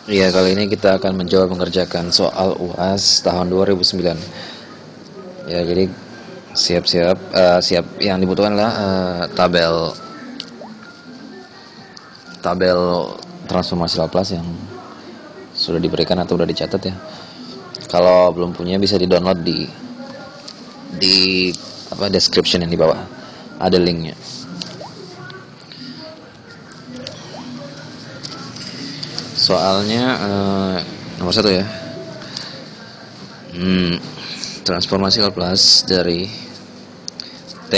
Iya, kali ini kita akan mencoba mengerjakan soal UAS tahun 2009. Ya, jadi siap-siap, siap yang dibutuhkan adalah tabel tabel transformasi Laplace yang sudah diberikan atau sudah dicatat ya. Kalau belum punya bisa di-download di description yang di bawah. Ada linknya. Soalnya nomor 1 ya. Transformasi Laplace dari T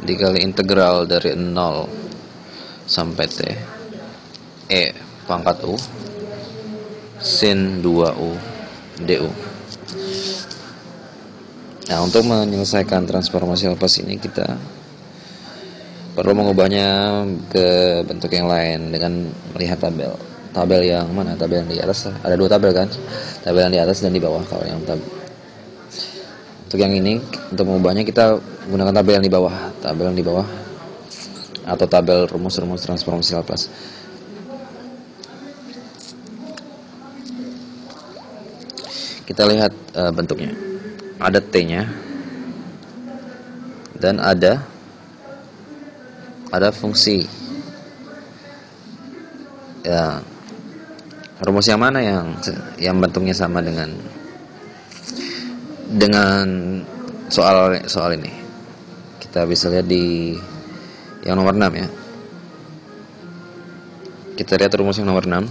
dikali integral dari 0 sampai T E pangkat U sin 2U du. Nah, untuk menyelesaikan transformasi Laplace ini kita perlu mengubahnya ke bentuk yang lain dengan melihat tabel yang mana, tabel yang di atas. Ada dua tabel kan, tabel yang di atas dan di bawah. Kalau yang untuk yang ini, untuk mengubahnya kita gunakan tabel yang di bawah atau tabel rumus-rumus transformasi Laplace. Kita lihat bentuknya. Ada T-nya dan ada fungsi. Ya, rumus yang mana yang bentuknya sama dengan soal ini? Kita bisa lihat di yang nomor 6 ya. Kita lihat rumus yang nomor 6.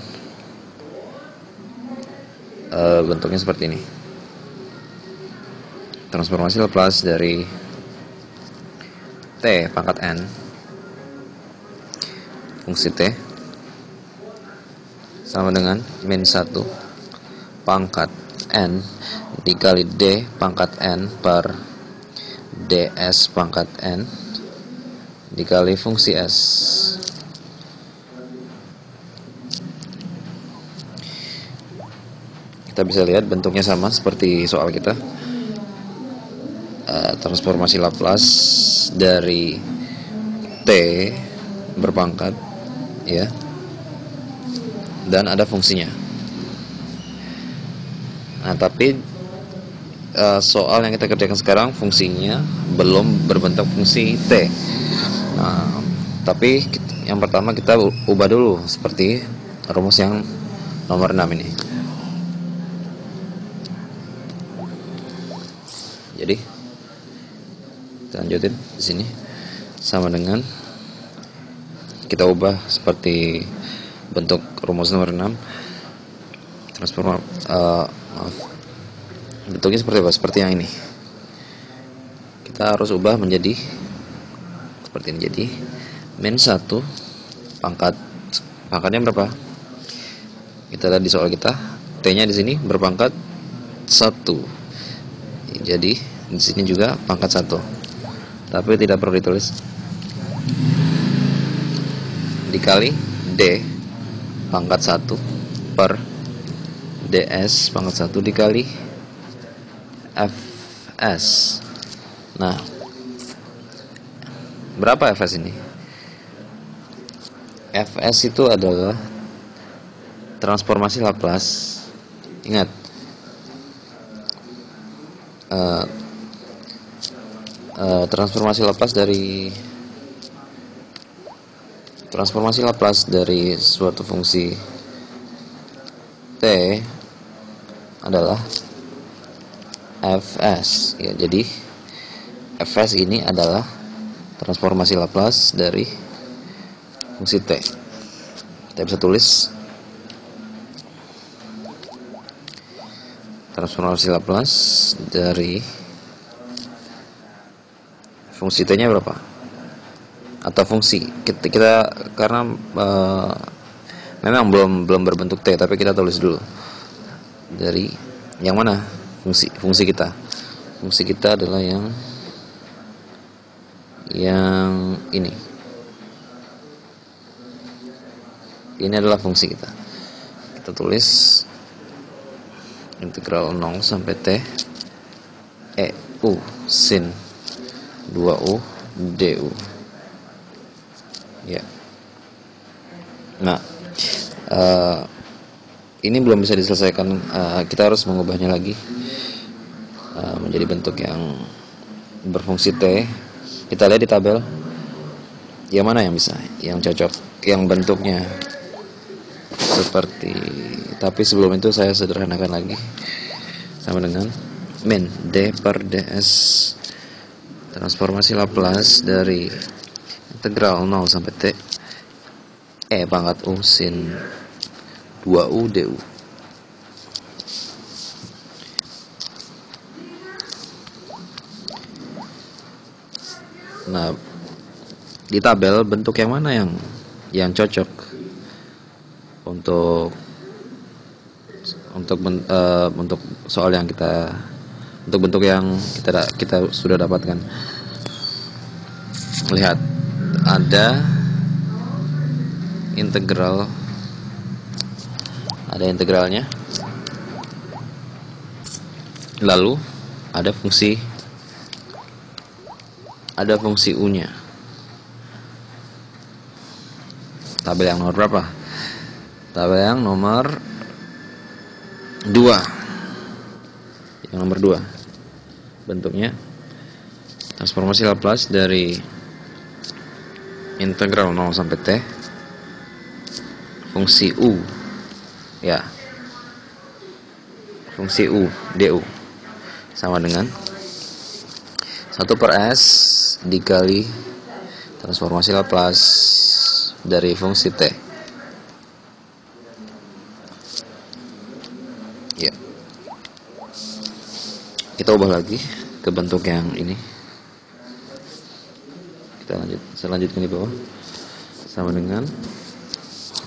Bentuknya seperti ini. Transformasi Laplace dari T pangkat N fungsi T sama dengan min 1 pangkat N dikali D pangkat N per ds pangkat N dikali fungsi S. Kita bisa lihat bentuknya sama seperti soal kita. Transformasi Laplace dari T berpangkat ya, dan ada fungsinya. Nah, tapi soal yang kita kerjakan sekarang fungsinya belum berbentuk fungsi T. Nah, tapi yang pertama kita ubah dulu seperti rumus yang nomor 6 ini. Jadi kita lanjutin di sini sama dengan kita ubah seperti bentuk rumus nomor 6. Bentuknya seperti apa? Seperti yang ini. Kita harus ubah menjadi seperti ini. Jadi min 1 pangkatnya berapa? Kita lihat di soal kita, T-nya di sini berpangkat 1. Jadi di sini juga pangkat 1. Tapi tidak perlu ditulis. Dikali D pangkat 1 per ds pangkat 1 dikali fs. Nah, berapa fs ini? Fs itu adalah transformasi Laplace. Ingat, transformasi Laplace dari suatu fungsi T adalah Fs ya. Jadi Fs ini adalah transformasi Laplace dari fungsi T. Kita bisa tulis transformasi Laplace dari fungsi T-nya berapa? Atau fungsi kita karena memang belum berbentuk T, tapi kita tulis dulu dari yang mana fungsi kita. Fungsi kita adalah yang ini. Ini adalah fungsi kita. Kita tulis integral 0 sampai T EU sin 2U du. Ya. Nah, ini belum bisa diselesaikan, kita harus mengubahnya lagi menjadi bentuk yang berfungsi T. Kita lihat di tabel yang mana yang bisa, yang cocok, yang bentuknya seperti. Tapi sebelum itu saya sederhanakan lagi, sama dengan min D per ds, transformasi Laplace dari integral 0 sampai T E pangkat U sin 2U du. Nah, di tabel bentuk yang mana yang cocok untuk soal yang kita, untuk bentuk yang kita sudah dapatkan. Lihat, ada integralnya, lalu ada fungsi U-nya. Tabel yang nomor berapa? Tabel yang nomor 2. Yang nomor 2. Bentuknya transformasi Laplace dari integral 0 sampai T fungsi U. Ya. Fungsi U du sama dengan 1 per S dikali transformasi Laplace dari fungsi T. Ya. Kita ubah lagi ke bentuk yang ini. Saya lanjutkan di bawah. Sama dengan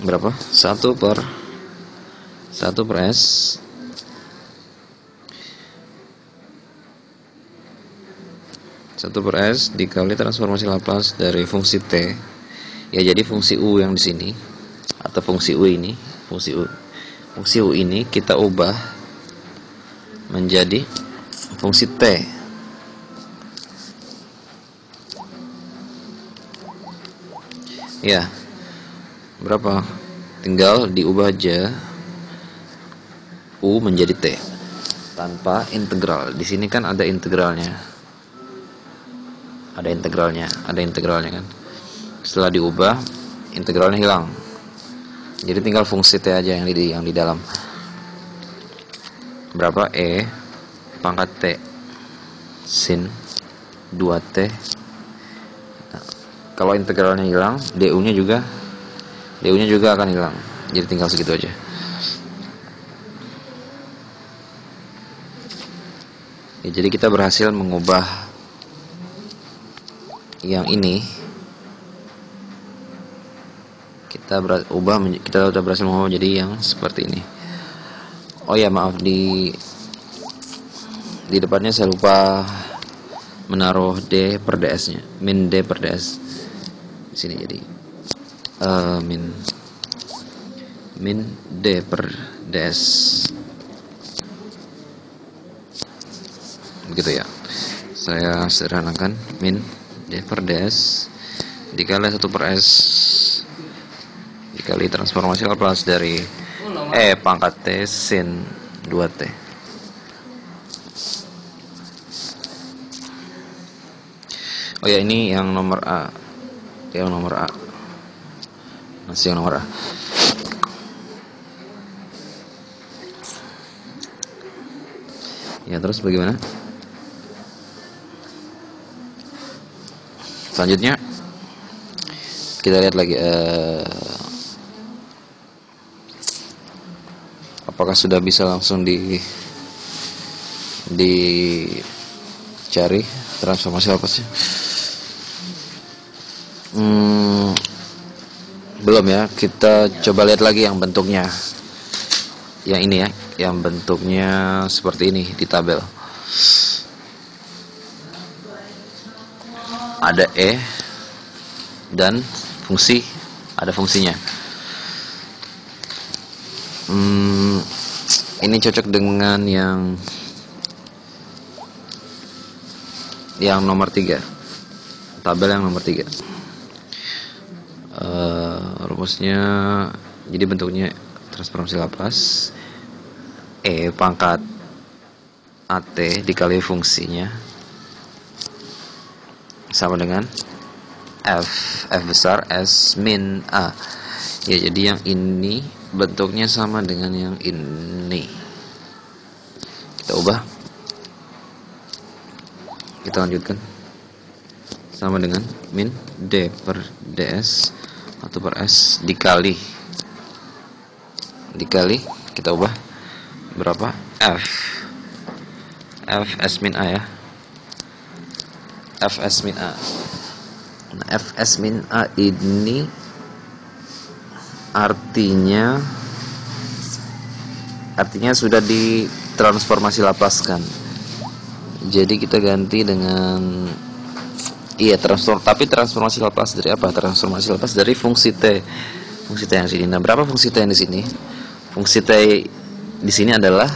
berapa? 1 per S dikali transformasi Laplace dari fungsi T. Ya, jadi fungsi U yang di sini atau fungsi U ini kita ubah menjadi fungsi T. Ya, berapa? Tinggal diubah aja U menjadi T tanpa integral. Di sini kan ada integralnya. Ada integralnya kan. Setelah diubah, integralnya hilang. Jadi tinggal fungsi T aja yang di dalam. Berapa? E pangkat T sin 2T. Nah, kalau integralnya hilang, du-nya juga akan hilang. Jadi tinggal segitu aja. Ya, jadi kita berhasil mengubah yang ini. Kita udah berhasil mengubah jadi yang seperti ini. Oh ya, maaf, di depannya saya lupa menaruh D per ds nya, min D per ds di sini. Jadi min D per ds, begitu ya. Saya sederhanakan, min D per ds dikali 1 per S dikali transformasi Laplace dari E pangkat T sin 2T. Oh ya, ini yang nomor A. Masih yang nomor A. Ya, terus bagaimana? Selanjutnya kita lihat lagi, apakah sudah bisa langsung dicari transformasi Laplace-nya? Belum ya. Kita coba lihat lagi yang bentuknya, yang ini ya, yang bentuknya seperti ini di tabel. Ada E dan ada fungsinya. Ini cocok dengan yang nomor 3, tabel yang nomor 3. Rumusnya, jadi bentuknya transformasi Laplace E pangkat AT dikali fungsinya sama dengan F besar S min A. Ya, jadi yang ini bentuknya sama dengan yang ini. Kita ubah. Kita lanjutkan. Sama dengan min D per DS 1 per S dikali kita ubah berapa? F S min A ya. F S min A. Nah, F S min A ini artinya sudah ditransformasi Laplace-kan. Jadi kita ganti dengan tapi transformasi Laplace dari apa? Transformasi Laplace dari fungsi T. Fungsi T yang sini. Nah, berapa fungsi T yang di sini? Fungsi T di sini adalah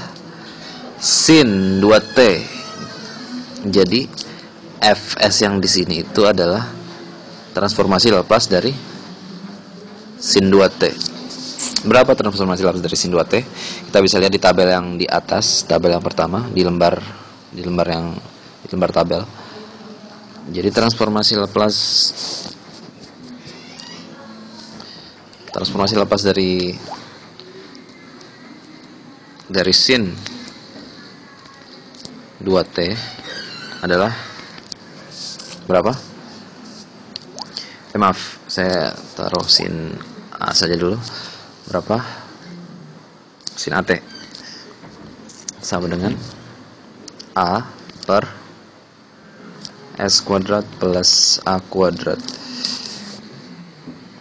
sin 2T. Jadi Fs yang di sini itu adalah transformasi Laplace dari sin 2T. Berapa transformasi Laplace dari sin 2T? Kita bisa lihat di tabel yang di atas, tabel yang pertama di lembar tabel. Jadi transformasi Laplace dari sin 2T adalah berapa? Maaf, saya taruh sin A saja dulu. Berapa? Sin AT sama dengan A per S kuadrat plus A kuadrat.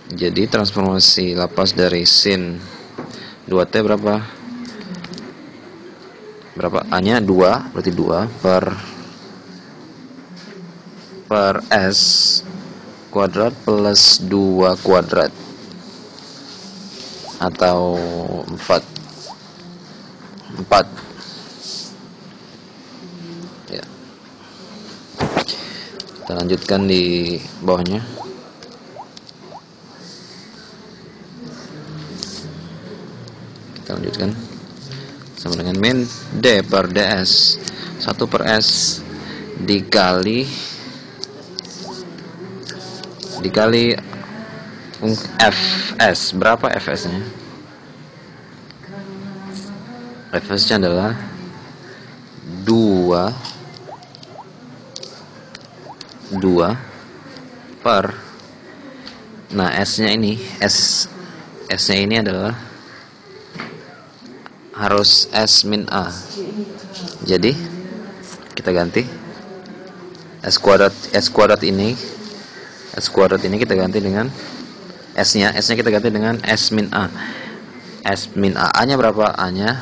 Jadi transformasi Laplace dari sin 2T berapa? A nya 2, berarti 2 per S kuadrat plus 2 kuadrat atau 4 ya. Kita lanjutkan di bawahnya. Kita lanjutkan sama dengan min D per DS 1 per S dikali Fs. Berapa Fs nya? Fs nya adalah 2 per, nah S nya ini S nya ini adalah harus S min A. Jadi kita ganti S kuadrat ini kita ganti dengan S nya kita ganti dengan S min A. S min A nya berapa? A nya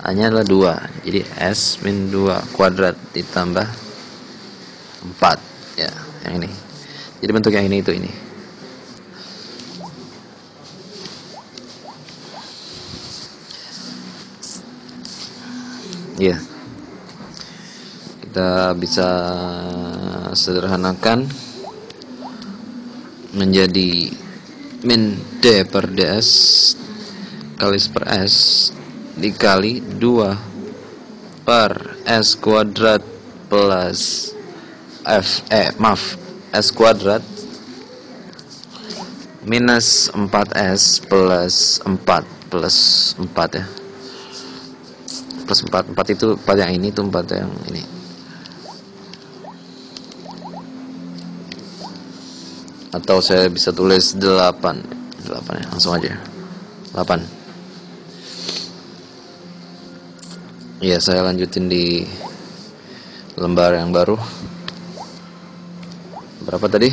adalah 2. Jadi S min 2 kuadrat ditambah 4 ya, yang ini. Jadi bentuk yang ini itu ini. Ya. Kita bisa sederhanakan menjadi min D per DS kali per S dikali 2 per S kuadrat plus S kuadrat minus 4S plus 4 ya. Plus 4 itu 4 yang ini, itu 4 yang ini. Atau saya bisa tulis 8 ya, langsung aja 8. Ya, saya lanjutin di lembar yang baru. Berapa tadi?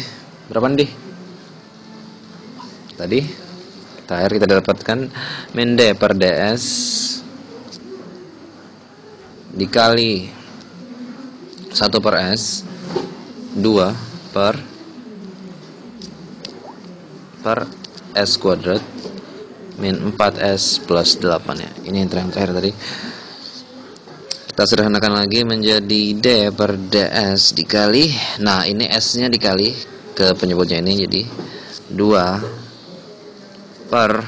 Berapa nih? Tadi kita dapatkan min D per DS dikali 1 per S 2 per S kuadrat min 4S plus 8 ya. Ini yang terakhir tadi. Kita sederhanakan lagi menjadi D per DS dikali, nah ini S nya dikali ke penyebutnya ini, jadi 2 per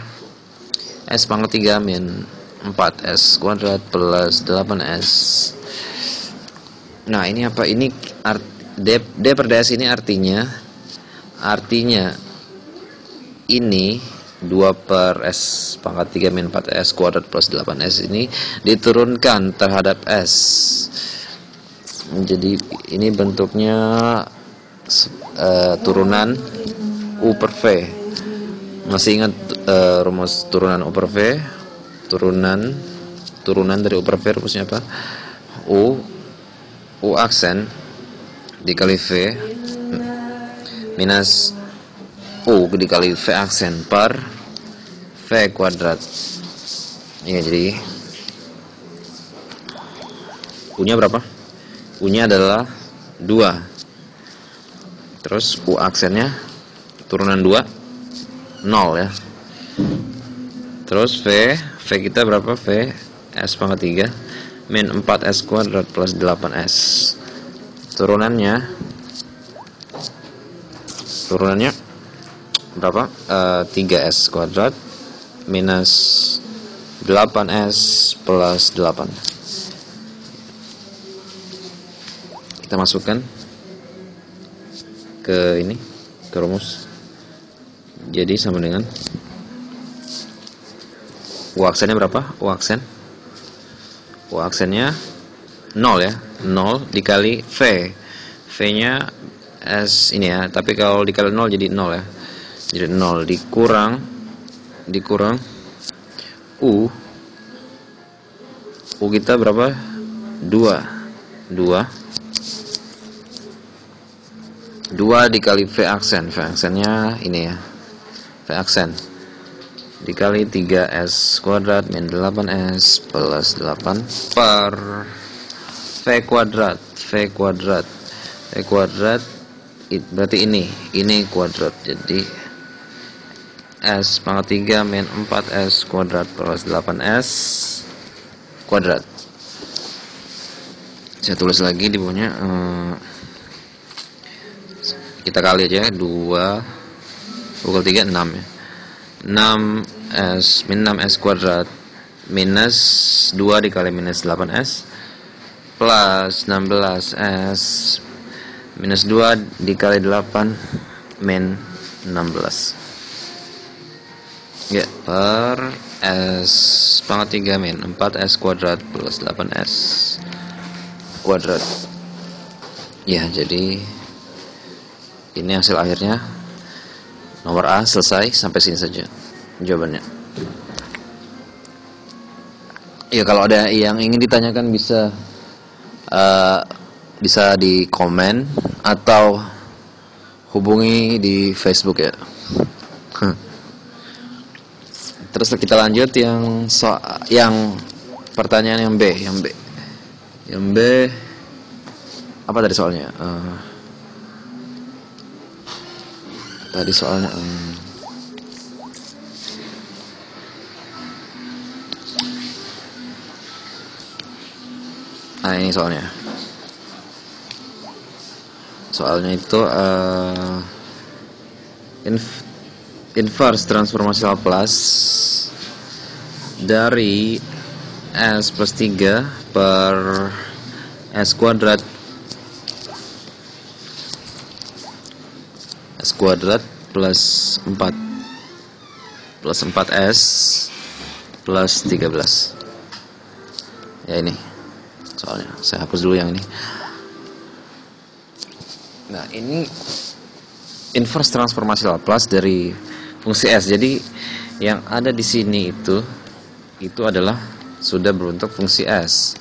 S pangkat 3 min 4S kuadrat plus 8S. Nah ini apa? Ini D per ds ini artinya ini 2 per S pangkat 3 min 4S kuadrat plus 8S ini diturunkan terhadap S. Jadi ini bentuknya turunan U per V. Masih ingat rumus turunan U per V? Turunan dari U per V rumusnya apa? U aksen dikali V minus U dikali V aksen per V kuadrat. Ya, jadi U nya berapa? U nya adalah 2. Terus U aksennya turunan 2 0 ya. Terus V kita berapa? V S pangkat 3 min 4S kuadrat plus 8S. Turunannya berapa? 3S kuadrat minus 8S plus 8. Kita masukkan ke rumus. Jadi sama dengan U aksennya berapa? U aksennya 0 ya. 0 dikali V. V-nya S ini ya, tapi kalau dikali 0 jadi 0 ya. Jadi 0 dikurang U kita berapa? 2 dikali V aksen. V aksennya ini ya. V aksen dikali 3S kuadrat min 8S plus 8 per V kuadrat. Berarti ini kuadrat. Jadi S pangkat 3 min 4S kuadrat plus 8S kuadrat. Saya tulis lagi di bawahnya. Kita kali aja 2 pukul 3 6 ya. 6S min 6S kuadrat minus 2 dikali minus 8S plus 16S minus 2 dikali 8 min 16 ya, per S pangkat 3 min 4S kuadrat plus 8S kuadrat ya. Jadi ini hasil akhirnya. Nomor A selesai, sampai sini saja jawabannya. Ya, kalau ada yang ingin ditanyakan bisa di komen atau hubungi di Facebook ya. Terus kita lanjut yang pertanyaan yang B. Yang B apa tadi soalnya? Tadi soalnya ini soalnya itu inverse transformasi Laplace dari S plus 3 per S kuadrat plus 4S plus 13 ya. Ini soalnya saya hapus dulu yang ini. Nah, ini inverse transformasi Laplace dari fungsi S. Jadi yang ada di sini itu adalah sudah berbentuk fungsi S.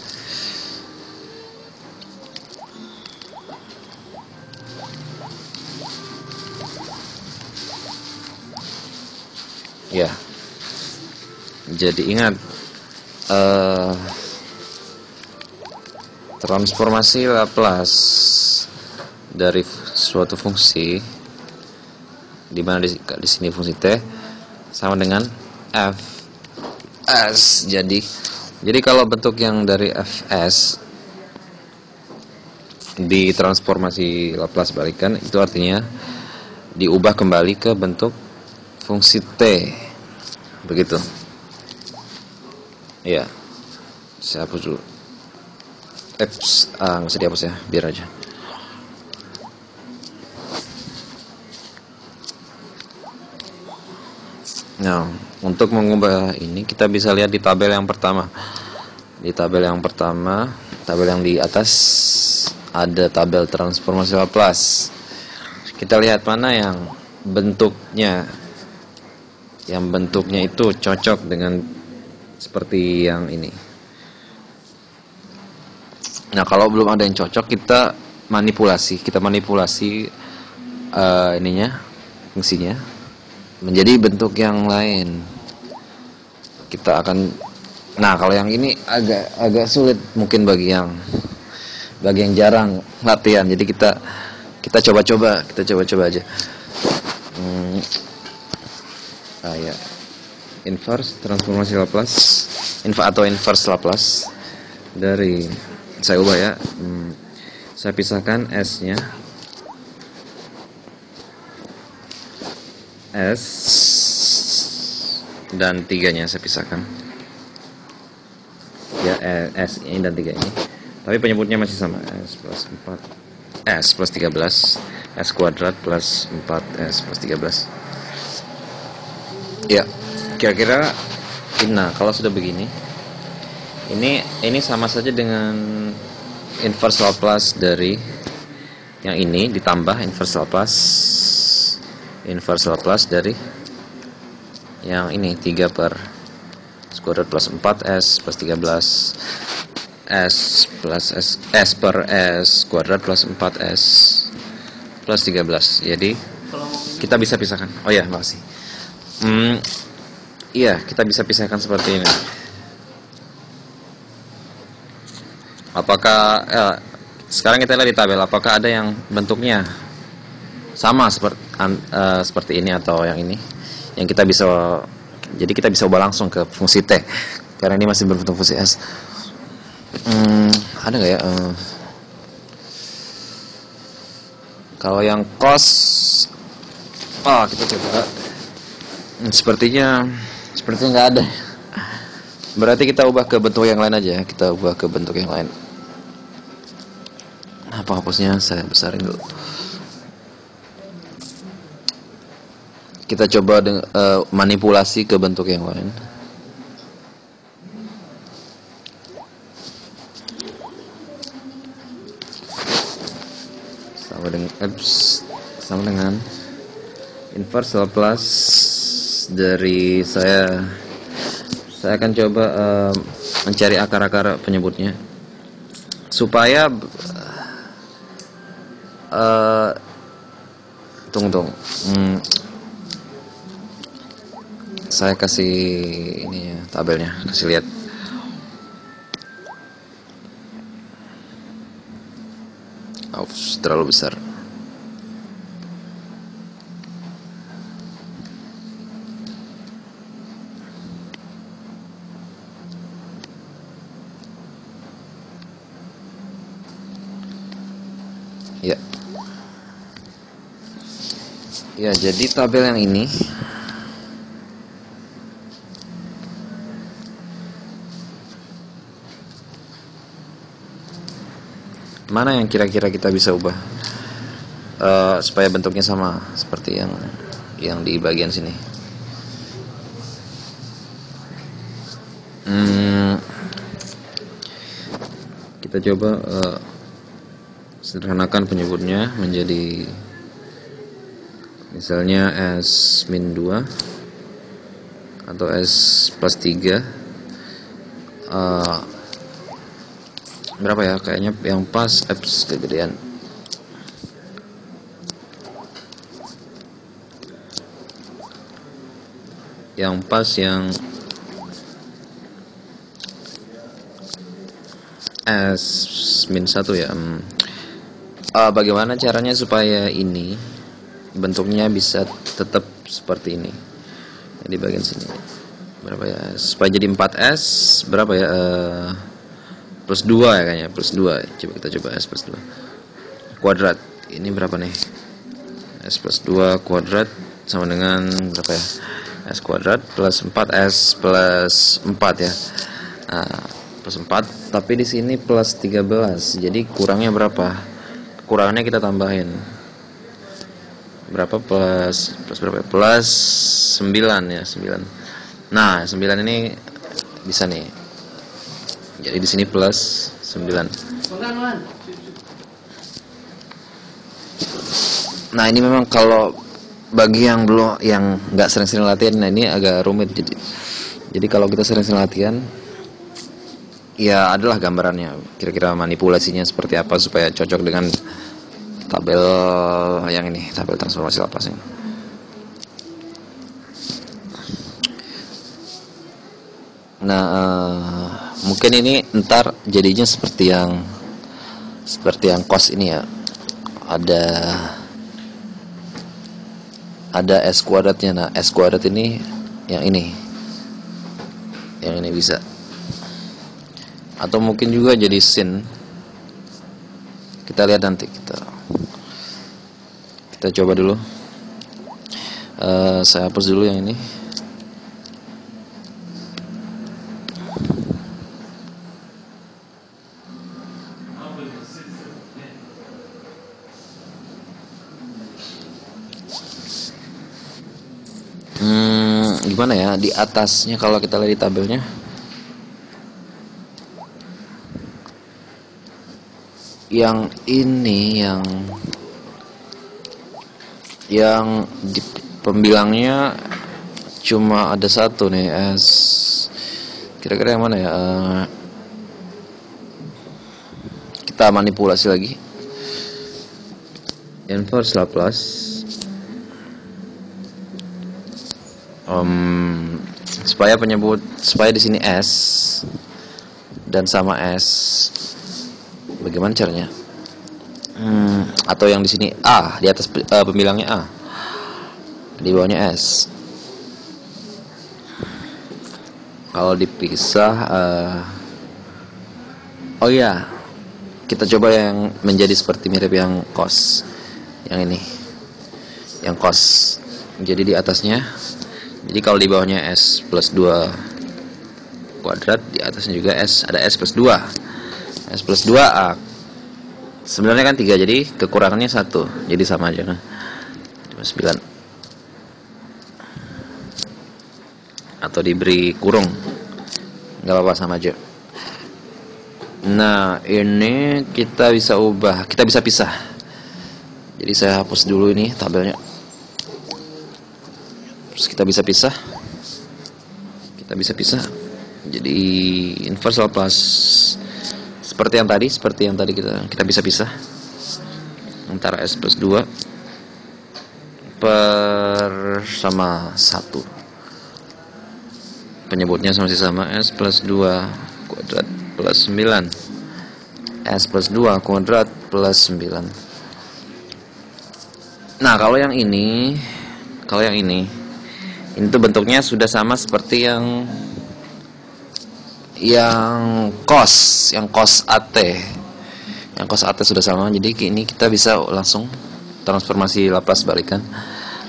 Ya, jadi ingat transformasi Laplace dari suatu fungsi, di mana di sini fungsi t sama dengan fs. Jadi kalau bentuk yang dari fs ditransformasi Laplace balikan, itu artinya diubah kembali ke bentuk fungsi t, begitu. Ya, saya hapus dulu. Nggak usah dihapus ya, biar aja. Nah, untuk mengubah ini kita bisa lihat di tabel yang pertama. Di tabel yang pertama, tabel yang di atas ada tabel transformasi Laplace. Kita lihat mana yang bentuknya itu cocok dengan seperti yang ini. Nah, kalau belum ada yang cocok, kita manipulasi fungsinya menjadi bentuk yang lain. Kita akan, nah kalau yang ini agak sulit mungkin bagi yang jarang latihan. Jadi kita coba-coba aja. Ya, inverse transformasi Laplace, inverse Laplace dari, saya ubah ya. Saya pisahkan S-nya. S dan 3-nya saya pisahkan. Ya, S ini dan 3 ini. Tapi penyebutnya masih sama. S plus 4. S plus 13. S kuadrat plus 4S plus 13. Ya, kira-kira nah kalau sudah begini, ini sama saja dengan inverse Laplace dari yang ini ditambah inverse Laplace dari yang ini, 3 per S kuadrat plus 4S plus 13 S plus S per S kuadrat plus 4S plus 13. Jadi kita bisa pisahkan. Oh ya, makasih. Iya, kita bisa pisahkan seperti ini. Apakah sekarang kita lihat di tabel, apakah ada yang bentuknya sama seperti ini atau yang ini, yang kita bisa, jadi kita bisa ubah langsung ke fungsi T karena ini masih berbentuk fungsi S. Ada nggak ya? Kalau yang cos, kita coba. Sepertinya nggak ada. Berarti kita ubah ke bentuk yang lain aja. Apa hapusnya saya besarin dulu. Kita coba manipulasi ke bentuk yang lain. Sama dengan inverse Laplace dari saya akan coba mencari akar-akar penyebutnya supaya tunggu. Saya kasih ini ya, tabelnya, kasih lihat. Terlalu besar. Ya, jadi tabel yang ini mana yang kira-kira kita bisa ubah supaya bentuknya sama seperti yang di bagian sini. Kita coba sederhanakan penyebutnya menjadi misalnya S min 2 atau S plus 3. Berapa ya? Kayaknya yang pas F kegedean. Yang pas yang S min 1 ya. Bagaimana caranya supaya ini bentuknya bisa tetap seperti ini? Jadi bagian sini berapa ya? Supaya jadi 4S berapa ya? Plus 2 ya kayaknya, plus 2. Kita coba S plus 2 kuadrat. Ini berapa nih? S plus 2 kuadrat sama dengan berapa ya? S kuadrat plus 4S plus 4 ya. Nah, plus 4, tapi di sini plus 13. Jadi kurangnya berapa? Kurangannya kita tambahin. Berapa plus berapa? Plus 9 ya, 9. Nah, 9 ini bisa nih. Jadi di sini plus 9. Nah, ini memang kalau bagi yang belum, yang nggak sering-sering latihan, nah ini agak rumit. Jadi kalau kita sering-sering latihan, ya adalah gambarannya, kira-kira manipulasinya seperti apa supaya cocok dengan tabel yang ini, tabel transformasi lapas ini. Nah, mungkin ini ntar jadinya seperti yang cos ini ya. Ada S kuadratnya. Nah, S kuadrat ini yang ini bisa, atau mungkin juga jadi sin. Kita lihat nanti, kita coba dulu. Saya hapus dulu yang ini. Gimana ya di atasnya kalau kita lihat di tabelnya, yang ini yang di pembilangnya cuma ada satu nih, S. Kira-kira yang mana ya? Kita manipulasi lagi. Inverse Laplace. Supaya di sini S dan sama S. Bagaimana caranya? Atau yang di sini A, di atas pembilangnya A, di bawahnya S. Kalau dipisah, oh iya, kita coba yang menjadi seperti mirip yang cos, yang ini, yang cos. Jadi di atasnya, jadi kalau di bawahnya S plus 2 kuadrat, di atasnya juga S, ada S plus 2. S plus 2 A. Sebenarnya kan 3, jadi kekurangannya 1. Jadi sama aja kan. 9. Atau diberi kurung, nggak apa-apa, sama aja. Nah, ini kita bisa ubah, kita bisa pisah. Jadi saya hapus dulu ini tabelnya. Terus kita bisa pisah. Jadi inverse Laplace seperti yang tadi kita bisa pisah antara S plus 2 per sama 1. Penyebutnya masih sama, S plus 2 kuadrat plus 9. S plus 2 kuadrat plus 9. Nah, kalau yang ini tuh bentuknya sudah sama seperti yang cos AT. Yang cos AT sudah sama, jadi ini kita bisa langsung transformasi Laplace balikan.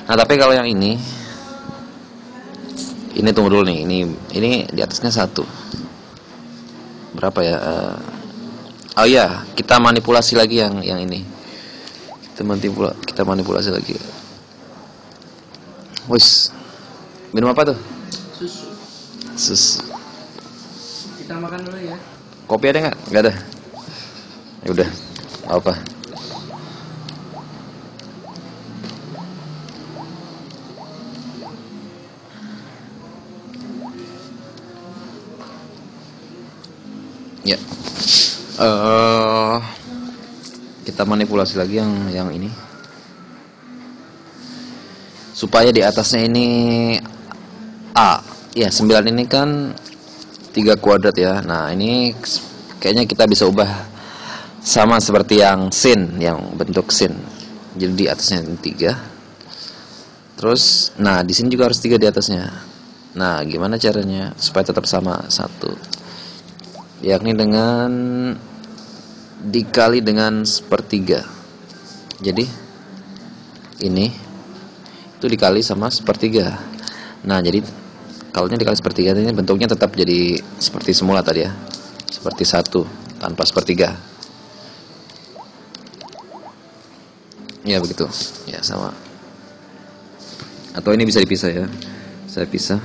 Nah, tapi kalau yang ini tunggu dulu nih, ini di atasnya 1. Berapa ya? Oh iya, kita manipulasi lagi yang ini. Kita manipulasi lagi. Wis. Minum apa tuh? Susu. Kita makan dulu ya. Kopi ada nggak? Nggak ada. Ya udah, apa? Ya. Kita manipulasi lagi yang ini. Supaya di atasnya ini A. Ya, 9 ini kan 3 kuadrat ya. Nah, ini kayaknya kita bisa ubah sama seperti yang sin, yang bentuk sin. Jadi di atasnya 3. Terus, nah di sini juga harus 3 di atasnya. Nah, gimana caranya supaya tetap sama 1? Yakni dengan dikali dengan sepertiga. Jadi ini itu dikali sama sepertiga. Nah, jadi Kalnya dikali sepertiga, ini bentuknya tetap jadi seperti semula tadi ya, seperti 1 tanpa sepertiga. Ya begitu, ya sama. Atau ini bisa dipisah ya, saya pisah.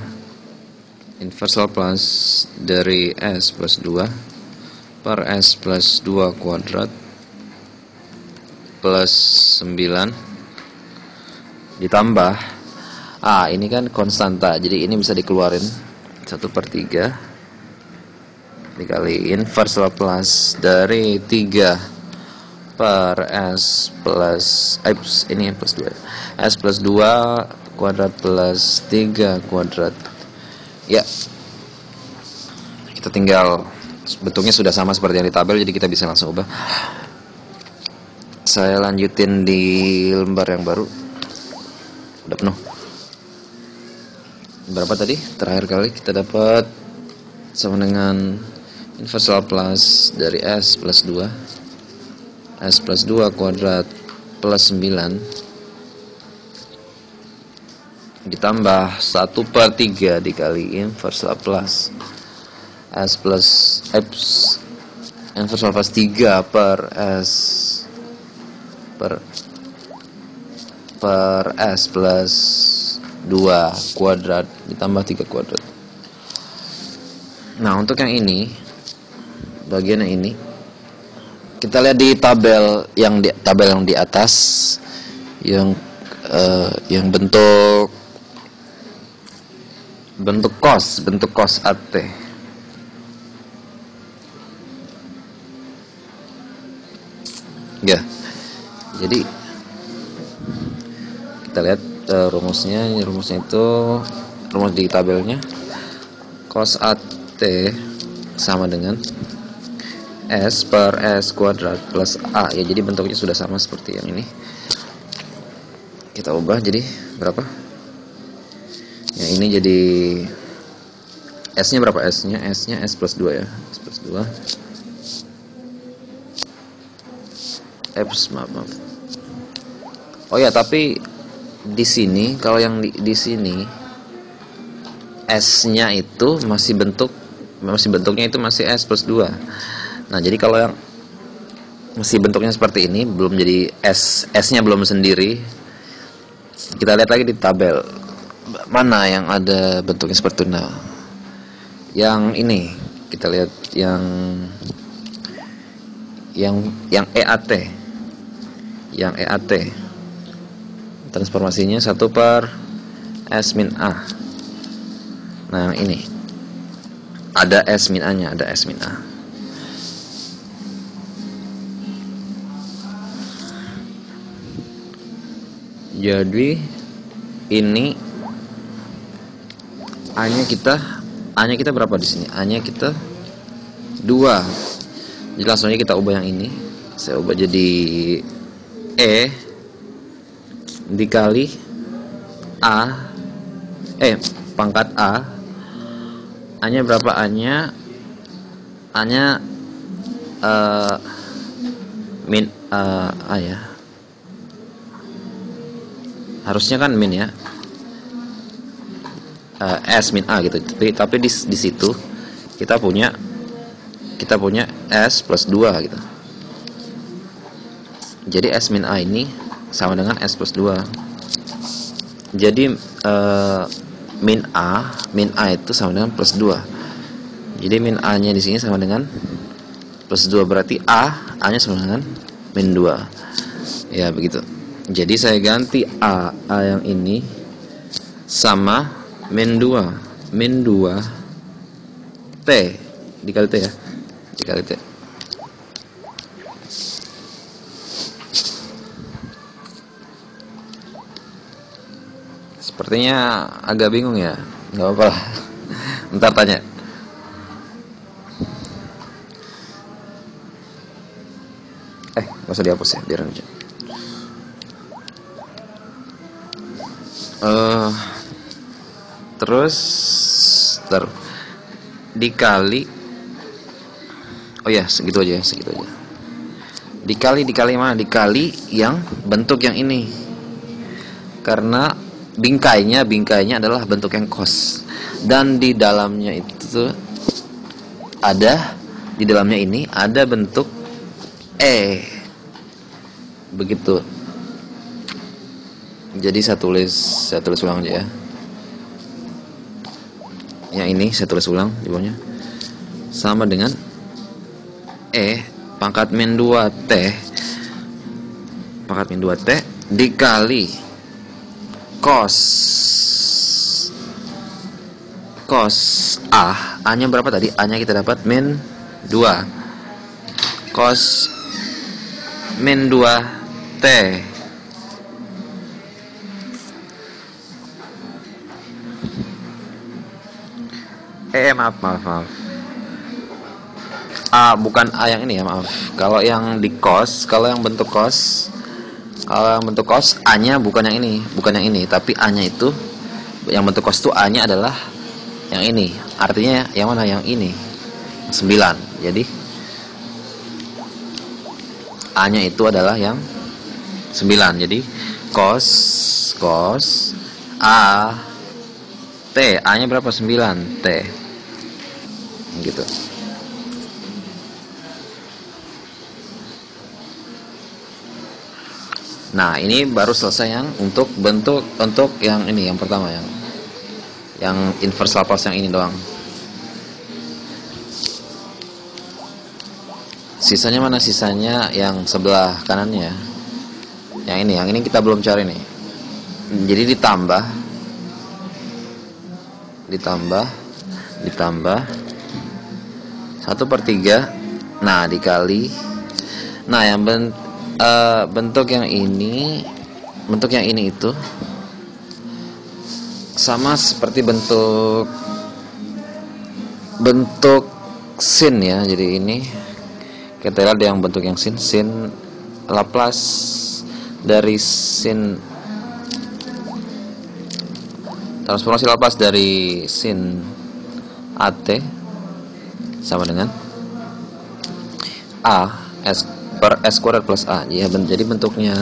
Inverse Laplace dari S plus 2 per S plus 2 kuadrat plus 9 ditambah ini kan konstanta, jadi ini bisa dikeluarin 1/3 dikali inverse Laplace dari 3 per S plus ini plus 2 S plus 2 kuadrat plus 3 kuadrat. Ya, kita tinggal, bentuknya sudah sama seperti yang di tabel, jadi kita bisa langsung ubah. Saya lanjutin di lembar yang baru. Udah penuh. Berapa tadi? Terakhir kali kita dapat sama dengan inverse Laplace dari S plus 2 S plus 2 kuadrat plus 9 ditambah 1/3 dikali inverse Laplace S plus inverse Laplace 3 per S plus 2 kuadrat ditambah 3 kuadrat. Nah, untuk yang ini, bagian yang ini, kita lihat di tabel yang di atas, yang bentuk cos AT. Ya, jadi kita lihat rumusnya itu rumus di tabelnya. Cos AT sama dengan S per S kuadrat plus A. Ya, jadi bentuknya sudah sama seperti yang ini. Kita ubah jadi berapa? Yang ini jadi S-nya berapa? S-nya S plus 2 ya. S plus 2 maaf. Oh ya, tapi di sini kalau yang di sini S-nya itu masih bentuknya itu masih S plus 2. Nah, jadi kalau yang masih bentuknya seperti ini, belum jadi S-nya belum sendiri. Kita lihat lagi di tabel. Mana yang ada bentuknya seperti itu? Nah, yang ini kita lihat yang EAT. Yang EAT. Transformasinya 1 per S min A. Nah, yang ini ada S min A-nya, ada S min A. Jadi ini A-nya kita berapa di sini? A-nya kita 2. Jadi langsung aja kita ubah yang ini. Saya ubah jadi E dikali pangkat A. A-nya berapa? A-nya min A ya. Harusnya kan min ya. S min A gitu. Tapi di situ kita punya S plus 2 gitu. Jadi S min A ini sama dengan S plus 2. Jadi min A itu sama dengan plus 2. Jadi min A-nya di sini sama dengan plus 2, berarti A-nya sama dengan min 2. Ya, begitu. Jadi saya ganti A yang ini sama min 2 T dikali T ya, dikali T. Sepertinya agak bingung ya, nggak apa-apa lah. Ntar tanya. Nggak usah dihapus ya, biar aja. Terus dikali, segitu aja. Dikali mana? Dikali yang bentuk yang ini, karena bingkainya adalah bentuk yang cos, dan di dalamnya itu ada, di dalamnya ini ada bentuk E, begitu. Jadi saya tulis ulang aja ya. Yang ini saya tulis ulang di bawahnya, sama dengan E pangkat min 2T dikali cos A nya berapa tadi? A nya kita dapat min 2 cos min 2T maaf A, bukan A yang ini ya, maaf. Kalau yang di cos, kalau yang bentuk cos A nya bukan yang ini, tapi A nya itu, yang bentuk cos itu A nya adalah yang ini. Artinya yang mana? Yang ini, 9. Jadi A nya itu adalah yang 9. Jadi cos A T, A nya berapa? 9 T, gitu. Nah, ini baru selesai yang untuk yang ini, yang pertama, yang inverse Laplace yang ini doang. Sisanya mana? Sisanya yang sebelah kanannya. Yang ini kita belum cari nih. Jadi ditambah 1/3. Nah, dikali. Nah, yang bentuk yang ini itu sama seperti bentuk sin ya. Jadi ini kita lihat yang bentuk yang sin Laplace dari sin, transformasi Laplace dari sin AT sama dengan A per S kuadrat plus A ya. Jadi bentuknya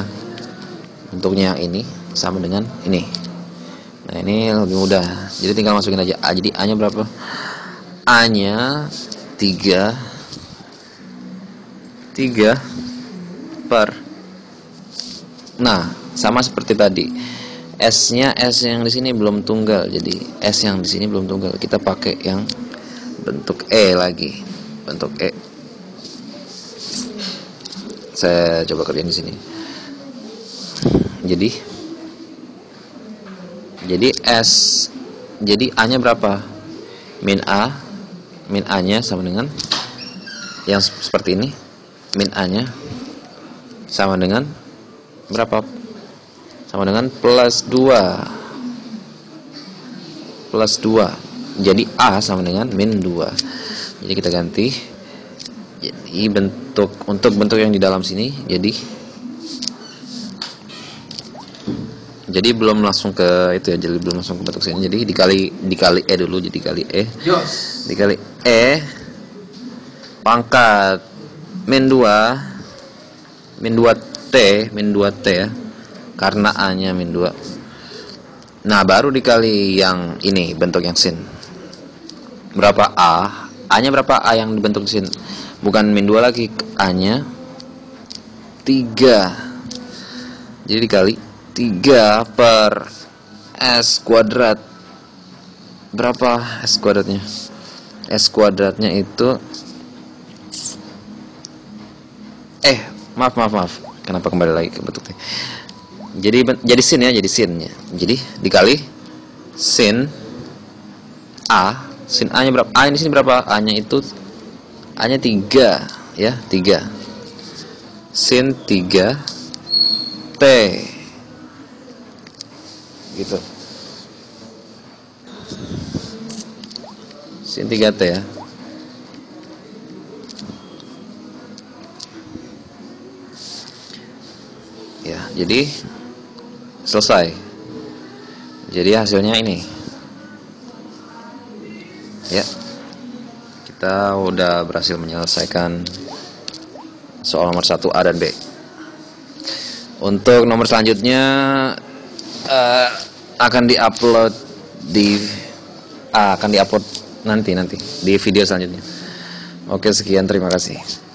ini sama dengan ini. Nah, ini lebih mudah, jadi tinggal masukin aja A. Jadi A nya berapa? A nya 3 per, nah sama seperti tadi, S yang di sini belum tunggal, jadi S yang di sini belum tunggal, kita pakai yang bentuk E lagi, bentuk E. Saya coba kerjain di sini. Jadi A nya berapa? Min A nya sama dengan yang seperti ini. Min A nya sama dengan berapa? Sama dengan plus 2. Jadi A sama dengan min 2. Jadi kita ganti. Jadi untuk bentuk yang di dalam sini, jadi belum langsung ke itu ya, jadi belum langsung ke bentuk sini. Jadi dikali E dulu, jadi dikali E pangkat min 2 T ya, karena A nya min 2. Nah, baru dikali yang ini, bentuk yang sin. Berapa A nya berapa? A yang dibentuk sin, bukan min 2 lagi, A nya 3. Jadi dikali 3 per S kuadrat. Berapa S kuadratnya? S kuadratnya itu maaf. Kenapa kembali lagi ke bentuk T? Jadi sin ya, jadi dikali sin A. Sin A nya berapa? A di sini berapa? A nya itu 3 ya, 3. Sin 3 T. Gitu. Sin 3T ya. Ya, jadi selesai. Jadi hasilnya ini. Ya. Kita udah berhasil menyelesaikan soal nomor 1 A dan B. Untuk nomor selanjutnya akan diupload nanti di video selanjutnya. Oke, sekian, terima kasih.